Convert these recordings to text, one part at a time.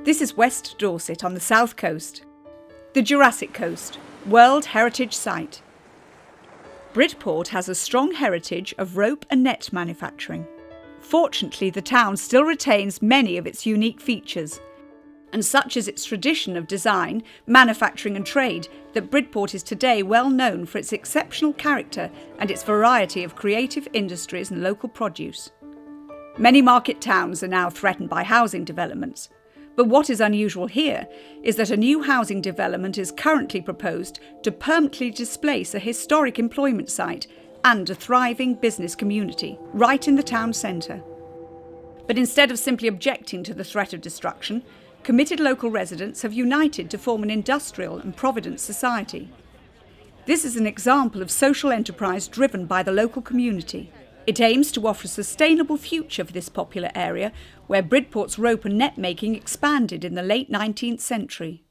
This is West Dorset on the south coast. The Jurassic Coast, World Heritage Site. Bridport has a strong heritage of rope and net manufacturing. Fortunately, the town still retains many of its unique features, and such is its tradition of design, manufacturing and trade that Bridport is today well known for its exceptional character and its variety of creative industries and local produce. Many market towns are now threatened by housing developments, but what is unusual here is that a new housing development is currently proposed to permanently displace a historic employment site and a thriving business community right in the town centre. But instead of simply objecting to the threat of destruction, committed local residents have united to form an industrial and providence society. This is an example of social enterprise driven by the local community. It aims to offer a sustainable future for this popular area where Bridport's rope and net making expanded in the late 19th century.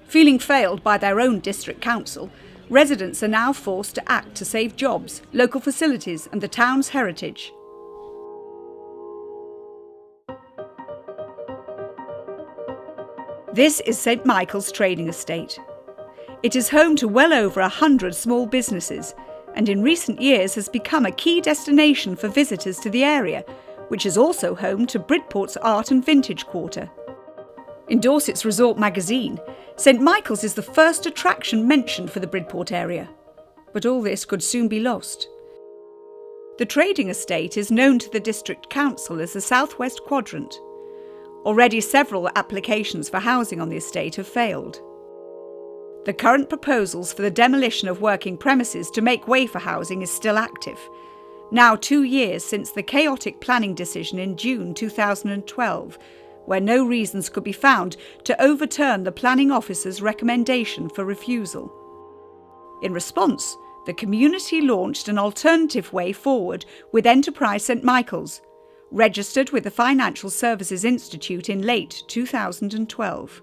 Feeling failed by their own district council, residents are now forced to act to save jobs, local facilities and the town's heritage. This is St. Michael's trading estate. It is home to well over 100 small businesses and in recent years has become a key destination for visitors to the area, which is also home to Bridport's Art and Vintage Quarter. In Dorset's Resort magazine, St. Michael's is the first attraction mentioned for the Bridport area. But all this could soon be lost. The trading estate is known to the District Council as the Southwest Quadrant. Already several applications for housing on the estate have failed. The current proposals for the demolition of working premises to make way for housing is still active, now 2 years since the chaotic planning decision in June 2012, where no reasons could be found to overturn the planning officer's recommendation for refusal. In response, the community launched an alternative way forward with Enterprise St. Michael's, registered with the Financial Services Institute in late 2012.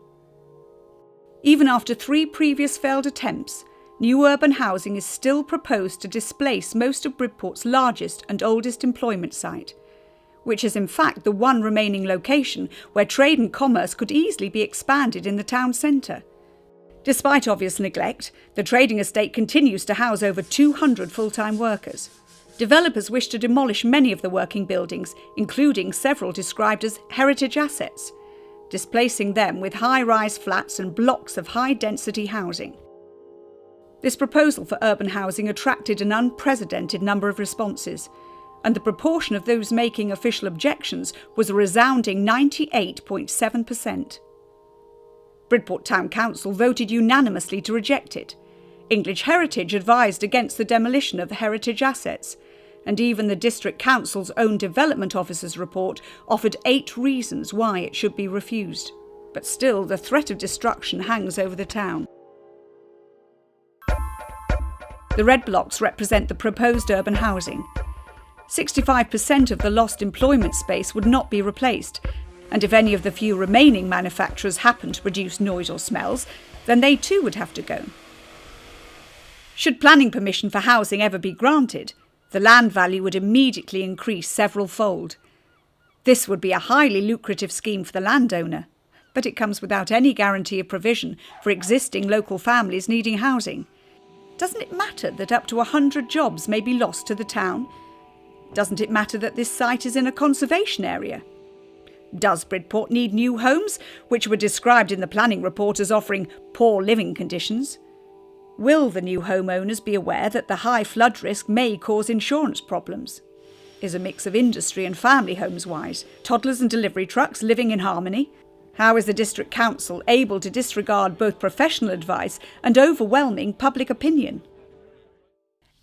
Even after 3 previous failed attempts, new urban housing is still proposed to displace most of Bridport's largest and oldest employment site, which is in fact the one remaining location where trade and commerce could easily be expanded in the town centre. Despite obvious neglect, the trading estate continues to house over 200 full-time workers. Developers wish to demolish many of the working buildings, including several described as heritage assets, displacing them with high-rise flats and blocks of high-density housing. This proposal for urban housing attracted an unprecedented number of responses, and the proportion of those making official objections was a resounding 98.7%. Bridport Town Council voted unanimously to reject it. English Heritage advised against the demolition of the heritage assets, and even the District Council's own Development Officer's report offered 8 reasons why it should be refused. But still, the threat of destruction hangs over the town. The red blocks represent the proposed urban housing. 65% of the lost employment space would not be replaced, and if any of the few remaining manufacturers happen to produce noise or smells, then they too would have to go. Should planning permission for housing ever be granted, the land value would immediately increase several-fold. This would be a highly lucrative scheme for the landowner, but it comes without any guarantee of provision for existing local families needing housing. Doesn't it matter that up to 100 jobs may be lost to the town? Doesn't it matter that this site is in a conservation area? Does Bridport need new homes, which were described in the planning report as offering poor living conditions? Will the new homeowners be aware that the high flood risk may cause insurance problems? Is a mix of industry and family homes wise? Toddlers and delivery trucks living in harmony? How is the District Council able to disregard both professional advice and overwhelming public opinion?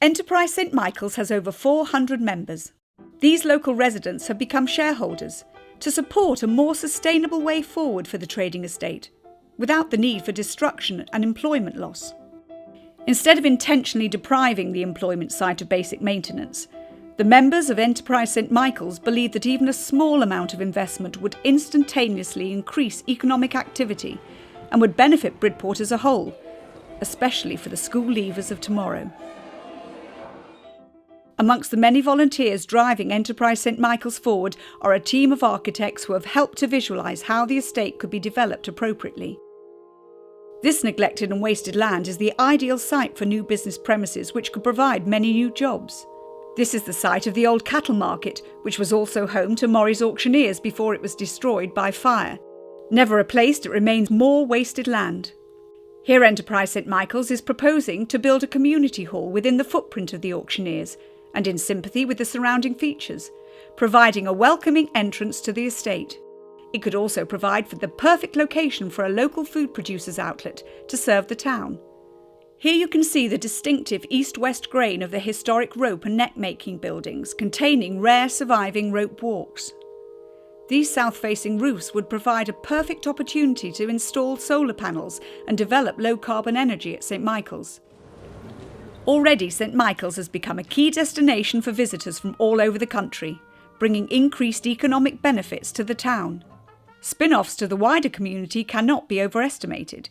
Enterprise St. Michael's has over 400 members. These local residents have become shareholders to support a more sustainable way forward for the trading estate, without the need for destruction and employment loss. Instead of intentionally depriving the employment site of basic maintenance, the members of Enterprise St. Michael's believe that even a small amount of investment would instantaneously increase economic activity and would benefit Bridport as a whole, especially for the school leavers of tomorrow. Amongst the many volunteers driving Enterprise St Michael's forward are a team of architects who have helped to visualise how the estate could be developed appropriately. This neglected and wasted land is the ideal site for new business premises which could provide many new jobs. This is the site of the old cattle market, which was also home to Morris Auctioneers before it was destroyed by fire. Never replaced, it remains more wasted land. Here Enterprise St Michael's is proposing to build a community hall within the footprint of the auctioneers and in sympathy with the surrounding features, providing a welcoming entrance to the estate. It could also provide for the perfect location for a local food producers outlet to serve the town. Here you can see the distinctive east-west grain of the historic rope and net-making buildings containing rare surviving rope walks. These south-facing roofs would provide a perfect opportunity to install solar panels and develop low-carbon energy at St Michael's. Already St Michael's has become a key destination for visitors from all over the country, bringing increased economic benefits to the town. Spin-offs to the wider community cannot be overestimated.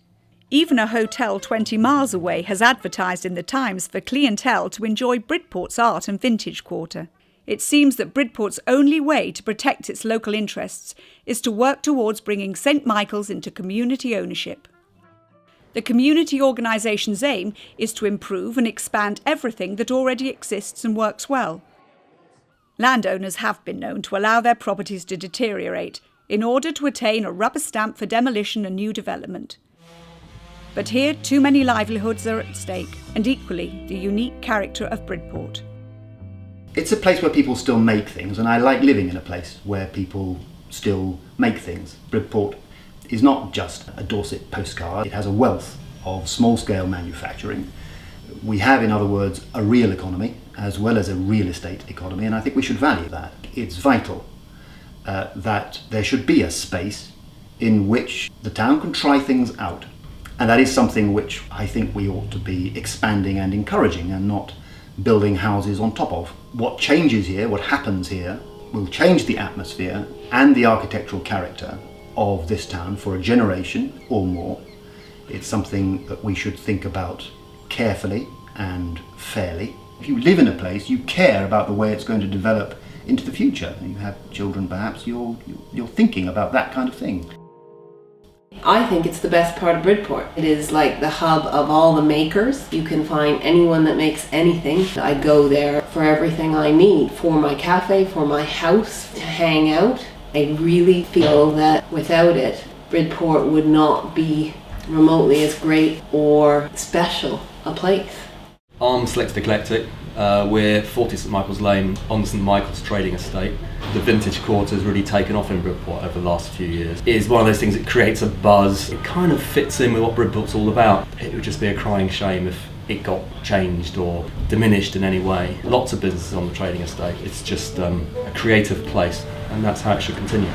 Even a hotel 20 miles away has advertised in the Times for clientele to enjoy Bridport's art and vintage quarter. It seems that Bridport's only way to protect its local interests is to work towards bringing St Michael's into community ownership. The community organisation's aim is to improve and expand everything that already exists and works well. Landowners have been known to allow their properties to deteriorate in order to attain a rubber stamp for demolition and new development. But here, too many livelihoods are at stake, and equally, the unique character of Bridport. It's a place where people still make things, and I like living in a place where people still make things. Bridport is not just a Dorset postcard. It has a wealth of small-scale manufacturing. We have, in other words, a real economy as well as a real estate economy, and I think we should value that. It's vital that there should be a space in which the town can try things out. And that is something which I think we ought to be expanding and encouraging and not building houses on top of. What changes here, what happens here, will change the atmosphere and the architectural character of this town for a generation or more. It's something that we should think about carefully and fairly. If you live in a place, you care about the way it's going to develop into the future. You have children perhaps, you're thinking about that kind of thing. I think it's the best part of Bridport. It is like the hub of all the makers. You can find anyone that makes anything. I go there for everything I need, for my cafe, for my house, to hang out. I really feel that without it, Bridport would not be remotely as great or special a place. I'm Selected Eclectic. We're 40 St Michael's Lane on the St Michael's trading estate. The vintage quarter has really taken off in Bridport over the last few years. It is one of those things that creates a buzz. It kind of fits in with what Bridport's all about. It would just be a crying shame if it got changed or diminished in any way. Lots of businesses on the trading estate. It's just a creative place, and that's how it should continue.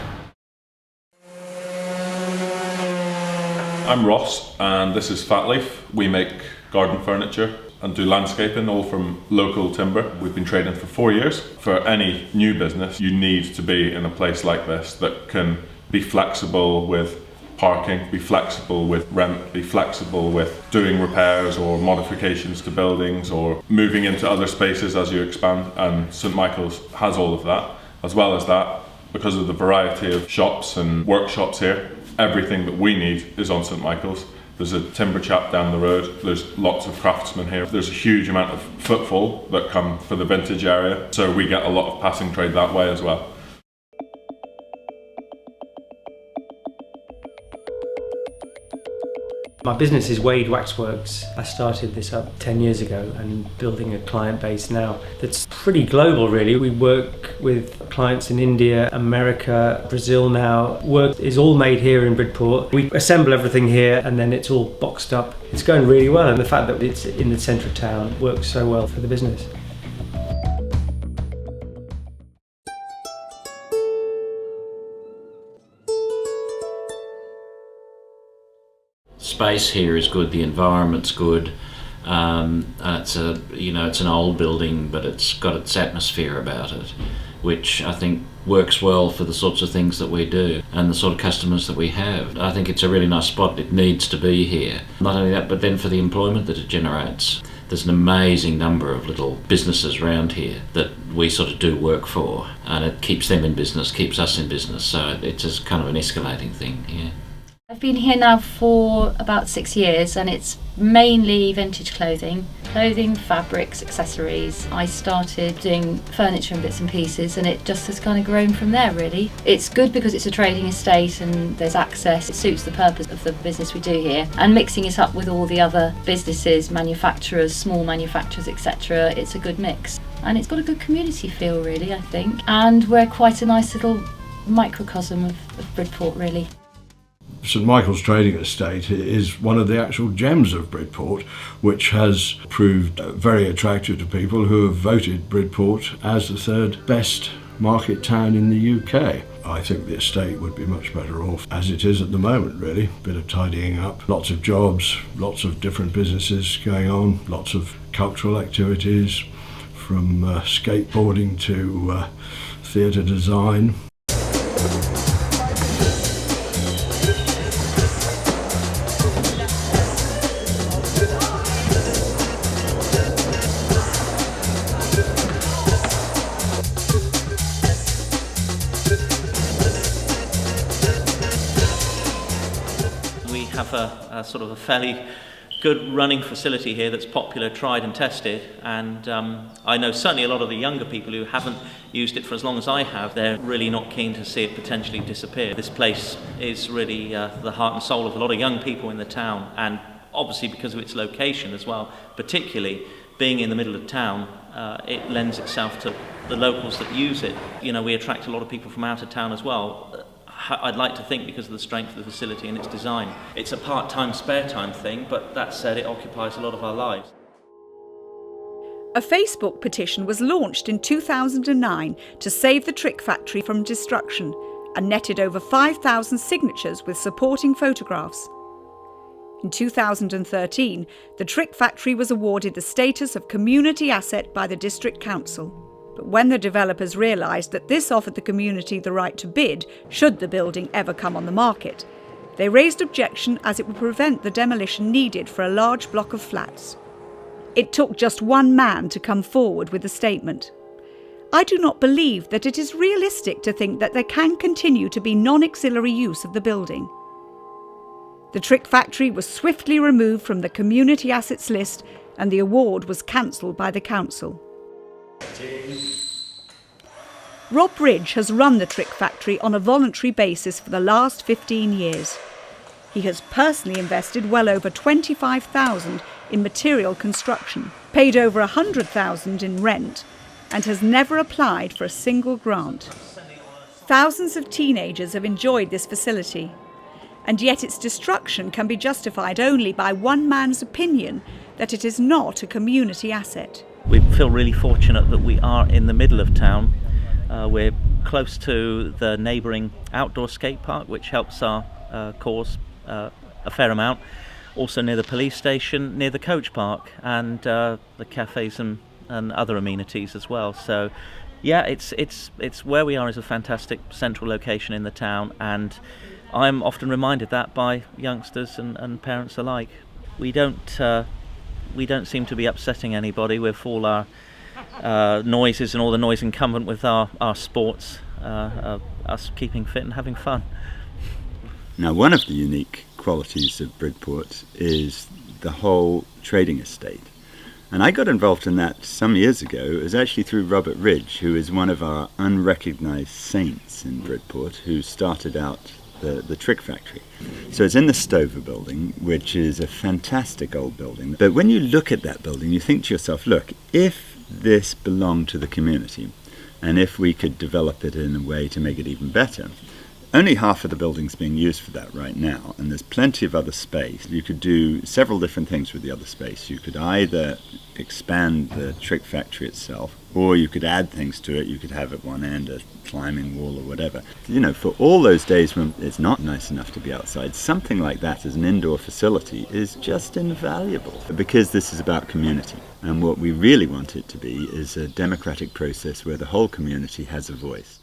I'm Ross, and this is Fat Leaf. We make garden furniture and do landscaping, all from local timber. We've been trading for 4 years. For any new business, you need to be in a place like this that can be flexible with parking, be flexible with rent, be flexible with doing repairs or modifications to buildings or moving into other spaces as you expand. And St Michael's has all of that. As well as that, because of the variety of shops and workshops here, everything that we need is on St Michael's. There's a timber chap down the road, there's lots of craftsmen here. There's a huge amount of footfall that come for the vintage area, so we get a lot of passing trade that way as well. My business is Wade Waxworks. I started this up 10 years ago and building a client base now that's pretty global really. We work with clients in India, America, Brazil now. Work is all made here in Bridport. We assemble everything here and then it's all boxed up. It's going really well, and the fact that it's in the centre of town works so well for the business. Space here is good, the environment's good. It's an old building, but it's got its atmosphere about it, which I think works well for the sorts of things that we do and the sort of customers that we have. I think it's a really nice spot. It needs to be here. Not only that, but then for the employment that it generates. there's an amazing number of little businesses around here that we sort of do work for, and it keeps them in business, keeps us in business, so it's just kind of an escalating thing, yeah. I've been here now for about 6 years, and it's mainly vintage clothing, fabrics, accessories. I started doing furniture and bits and pieces, and it just has kind of grown from there really. It's good because it's a trading estate and there's access. It suits the purpose of the business we do here, and mixing it up with all the other businesses, manufacturers, small manufacturers, etc. It's a good mix, and it's got a good community feel really, I think, and we're quite a nice little microcosm of Bridport really. St.Michael's trading estate is one of the actual gems of Bridport, which has proved very attractive to people who have voted Bridport as the third best market town in the UK. I think the estate would be much better off as it is at the moment really. Bit of tidying up, lots of jobs, lots of different businesses going on, lots of cultural activities from skateboarding to theatre design. We have a sort of a fairly good running facility here that's popular, tried and tested, and I know certainly a lot of the younger people who haven't used it for as long as I have, they're really not keen to see it potentially disappear. This place is really the heart and soul of a lot of young people in the town, and obviously because of its location as well, particularly being in the middle of town, it lends itself to the locals that use it. You know, we attract a lot of people from out of town as well. I'd like to think because of the strength of the facility and its design. It's a part-time, spare-time thing, but that said, it occupies a lot of our lives. A Facebook petition was launched in 2009 to save the Trick Factory from destruction and netted over 5,000 signatures with supporting photographs. In 2013, the Trick Factory was awarded the status of community asset by the District Council. But when the developers realised that this offered the community the right to bid should the building ever come on the market, they raised objection as it would prevent the demolition needed for a large block of flats. It took just one man to come forward with a statement. I do not believe that it is realistic to think that there can continue to be non-auxiliary use of the building. The Trick Factory was swiftly removed from the community assets list and the award was cancelled by the council. Rob Bridge has run the Trick Factory on a voluntary basis for the last 15 years. He has personally invested well over $25,000 in material construction, paid over $100,000 in rent, and has never applied for a single grant. Thousands of teenagers have enjoyed this facility, and yet its destruction can be justified only by one man's opinion that it is not a community asset. We feel really fortunate that we are in the middle of town. We're close to the neighbouring outdoor skate park, which helps our cause a fair amount. Also near the police station, near the coach park, and the cafes and other amenities as well. So, yeah, it's where we are is a fantastic central location in the town, and I'm often reminded that by youngsters and parents alike. We don't seem to be upsetting anybody with all our noises and all the noise incumbent with our sports, us keeping fit and having fun. Now, one of the unique qualities of Bridport is the whole trading estate. And I got involved in that some years ago. It was actually through Robert Ridge, who is one of our unrecognised saints in Bridport, who started out the Trick Factory. So it's in the Stover building, which is a fantastic old building. But when you look at that building, you think to yourself, look, if this belonged to the community, and if we could develop it in a way to make it even better, only half of the building's being used for that right now, and there's plenty of other space. You could do several different things with the other space. You could either expand the Trick Factory itself, or you could add things to it. You could have at one end a climbing wall or whatever. You know, for all those days when it's not nice enough to be outside, something like that as an indoor facility is just invaluable, because this is about community. And what we really want it to be is a democratic process where the whole community has a voice.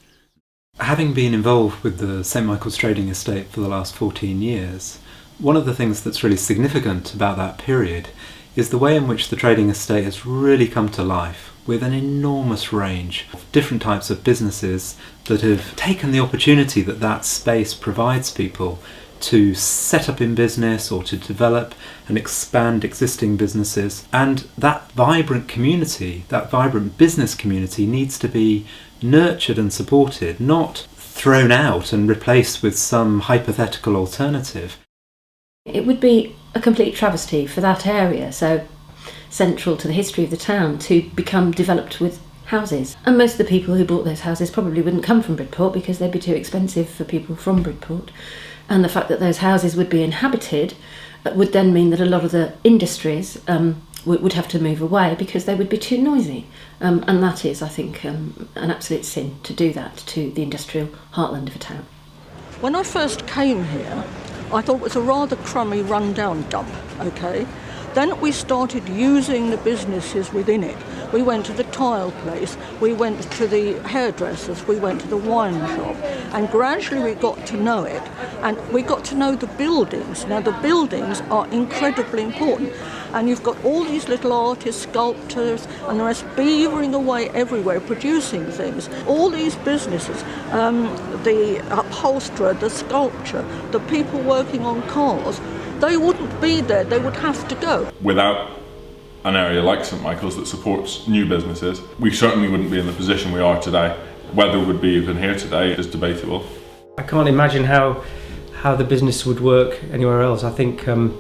Having been involved with the St. Michael's trading estate for the last 14 years, one of the things that's really significant about that period is the way in which the trading estate has really come to life, with an enormous range of different types of businesses that have taken the opportunity that that space provides people to set up in business or to develop and expand existing businesses. And that vibrant community, that vibrant business community, needs to be nurtured and supported, not thrown out and replaced with some hypothetical alternative. It would be a complete travesty for that area, so central to the history of the town, to become developed with houses. And most of the people who bought those houses probably wouldn't come from Bridport because they'd be too expensive for people from Bridport. And the fact that those houses would be inhabited would then mean that a lot of the industries would have to move away because they would be too noisy. And that is, I think, an absolute sin to do that to the industrial heartland of a town. When I first came here, I thought it was a rather crummy run-down dump, okay? Then we started using the businesses within it. We went to the tile place, we went to the hairdressers, we went to the wine shop, and gradually we got to know it, and we got to know the buildings. Now the buildings are incredibly important, and you've got all these little artists, sculptors, and the rest beavering away everywhere, producing things. All these businesses, the upholsterer, the sculpture, the people working on cars, they wouldn't be there, they would have to go. Without an area like St. Michael's that supports new businesses, we certainly wouldn't be in the position we are today. Whether we'd be even here today is debatable. I can't imagine how the business would work anywhere else. I think I'd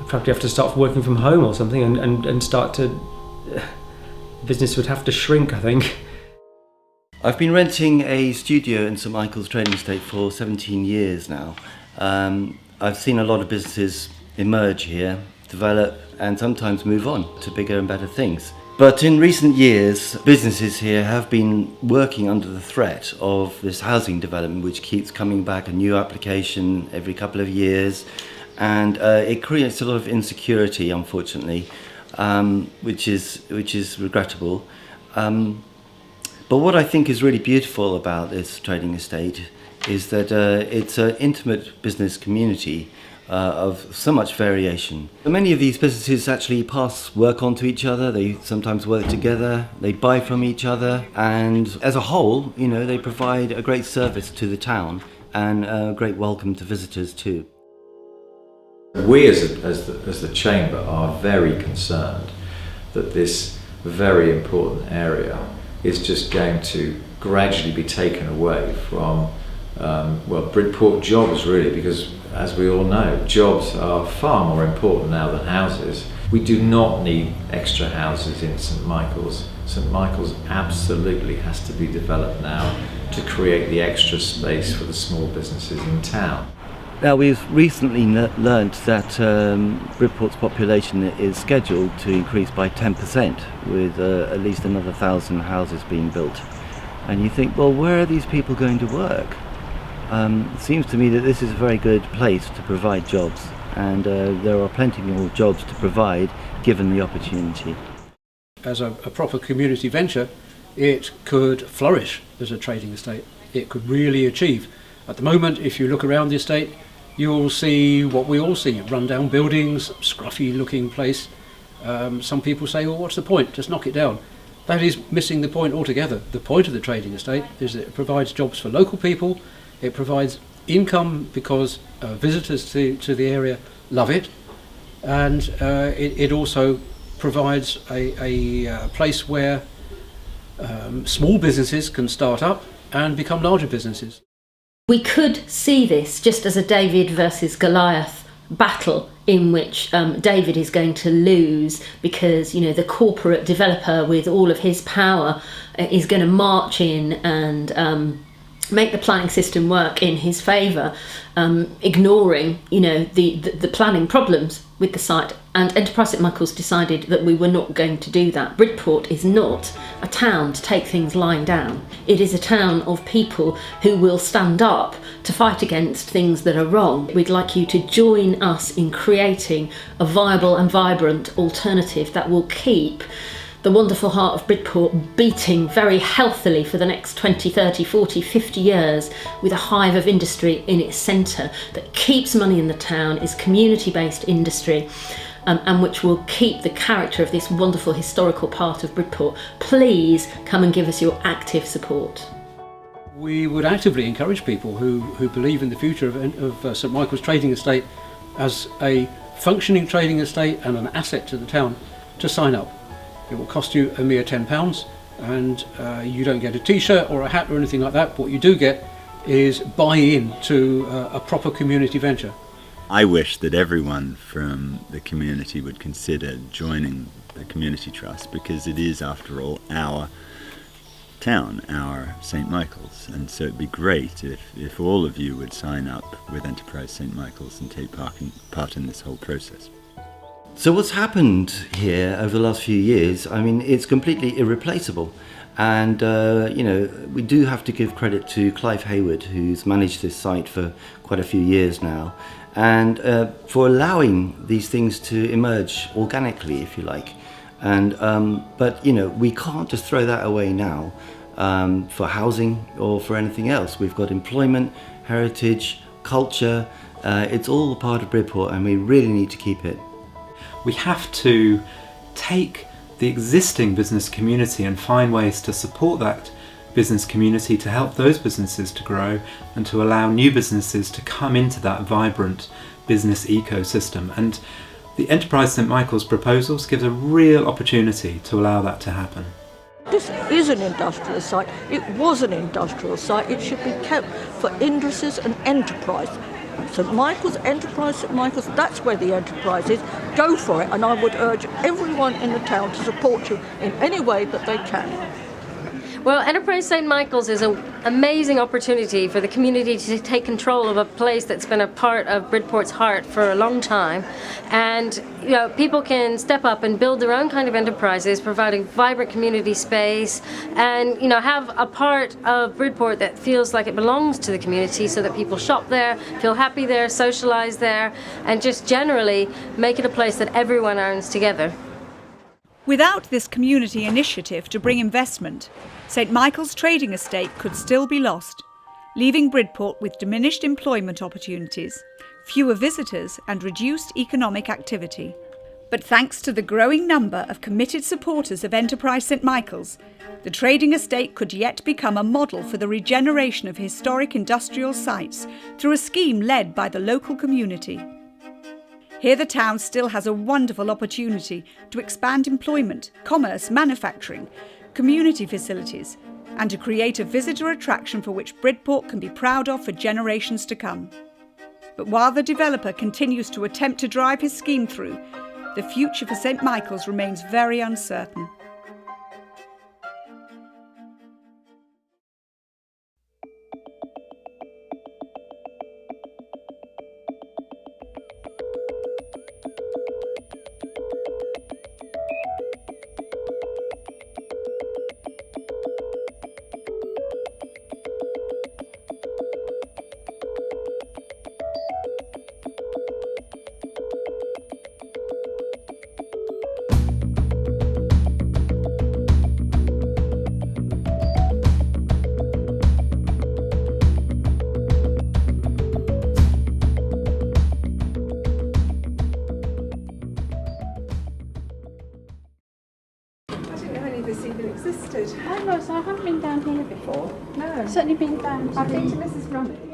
probably have to start working from home or something and start to... business would have to shrink, I think. I've been renting a studio in St. Michael's trading estate for 17 years now. I've seen a lot of businesses emerge here, develop, and sometimes move on to bigger and better things. But in recent years, businesses here have been working under the threat of this housing development, which keeps coming back, a new application every couple of years, and it creates a lot of insecurity, unfortunately, which is regrettable. But what I think is really beautiful about this trading estate is that it's an intimate business community of so much variation. Many of these businesses actually pass work on to each other, they sometimes work together, they buy from each other, and as a whole, you know, they provide a great service to the town and a great welcome to visitors too. We as the Chamber are very concerned that this very important area is just going to gradually be taken away from Bridport jobs, really, because as we all know, jobs are far more important now than houses. We do not need extra houses in St. Michael's. St. Michael's absolutely has to be developed now to create the extra space for the small businesses in town. Now, we've recently learnt that Bridport's population is scheduled to increase by 10%, with at least another 1,000 houses being built. And you think, well, where are these people going to work? It seems to me that this is a very good place to provide jobs, and there are plenty more jobs to provide given the opportunity. As a proper community venture, it could flourish as a trading estate. It could really achieve. At the moment, if you look around the estate, you'll see what we all see, run-down buildings, scruffy looking place. Some people say, well, what's the point? Just knock it down. That is missing the point altogether. The point of the trading estate is that it provides jobs for local people, it provides income because visitors to the area love it, and it also provides a place where small businesses can start up and become larger businesses. We could see this just as a David versus Goliath battle in which David is going to lose because, you know, the corporate developer with all of his power is going to march in and make the planning system work in his favour, ignoring, you know, the planning problems with the site. And Enterprise St. Michael's decided that we were not going to do that. Bridport is not a town to take things lying down. It is a town of people who will stand up to fight against things that are wrong. We'd like you to join us in creating a viable and vibrant alternative that will keep the wonderful heart of Bridport beating very healthily for the next 20, 30, 40, 50 years with a hive of industry in its centre that keeps money in the town, is community-based industry, and which will keep the character of this wonderful historical part of Bridport, please come and give us your active support. We would actively encourage people who believe in the future of St Michael's Trading Estate as a functioning trading estate and an asset to the town to sign up. It will cost you a mere £10, and you don't get a t-shirt or a hat or anything like that. What you do get is buy-in to a proper community venture. I wish that everyone from the community would consider joining the Community Trust, because it is, after all, our town, our St Michael's, and so it'd be great if all of you would sign up with Enterprise St Michael's and take part in this whole process. So what's happened here over the last few years, I mean, it's completely irreplaceable. And, we do have to give credit to Clive Hayward, who's managed this site for quite a few years now, and for allowing these things to emerge organically, if you like. And but we can't just throw that away now for housing or for anything else. We've got employment, heritage, culture. It's all a part of Bridport, and we really need to keep it. We have to take the existing business community and find ways to support that business community, to help those businesses to grow and to allow new businesses to come into that vibrant business ecosystem. And the Enterprise St Michael's proposals gives a real opportunity to allow that to happen. This is an industrial site. It was an industrial site. It should be kept for industries and enterprise. St Michael's, Enterprise St Michael's, that's where the enterprise is. Go for it, and I would urge everyone in the town to support you in any way that they can. Well, Enterprise St Michael's is an amazing opportunity for the community to take control of a place that's been a part of Bridport's heart for a long time. And people can step up and build their own kind of enterprises, providing vibrant community space, and have a part of Bridport that feels like it belongs to the community, so that people shop there, feel happy there, socialise there, and just generally make it a place that everyone earns together. Without this community initiative to bring investment, St Michael's Trading Estate could still be lost, leaving Bridport with diminished employment opportunities, fewer visitors and reduced economic activity. But thanks to the growing number of committed supporters of Enterprise St Michael's, the trading estate could yet become a model for the regeneration of historic industrial sites through a scheme led by the local community. Here the town still has a wonderful opportunity to expand employment, commerce, manufacturing, community facilities, and to create a visitor attraction for which Bridport can be proud of for generations to come. But while the developer continues to attempt to drive his scheme through, the future for St Michael's remains very uncertain. I haven't been down here before. No. I've certainly been down to I've been to Mrs. Runnett.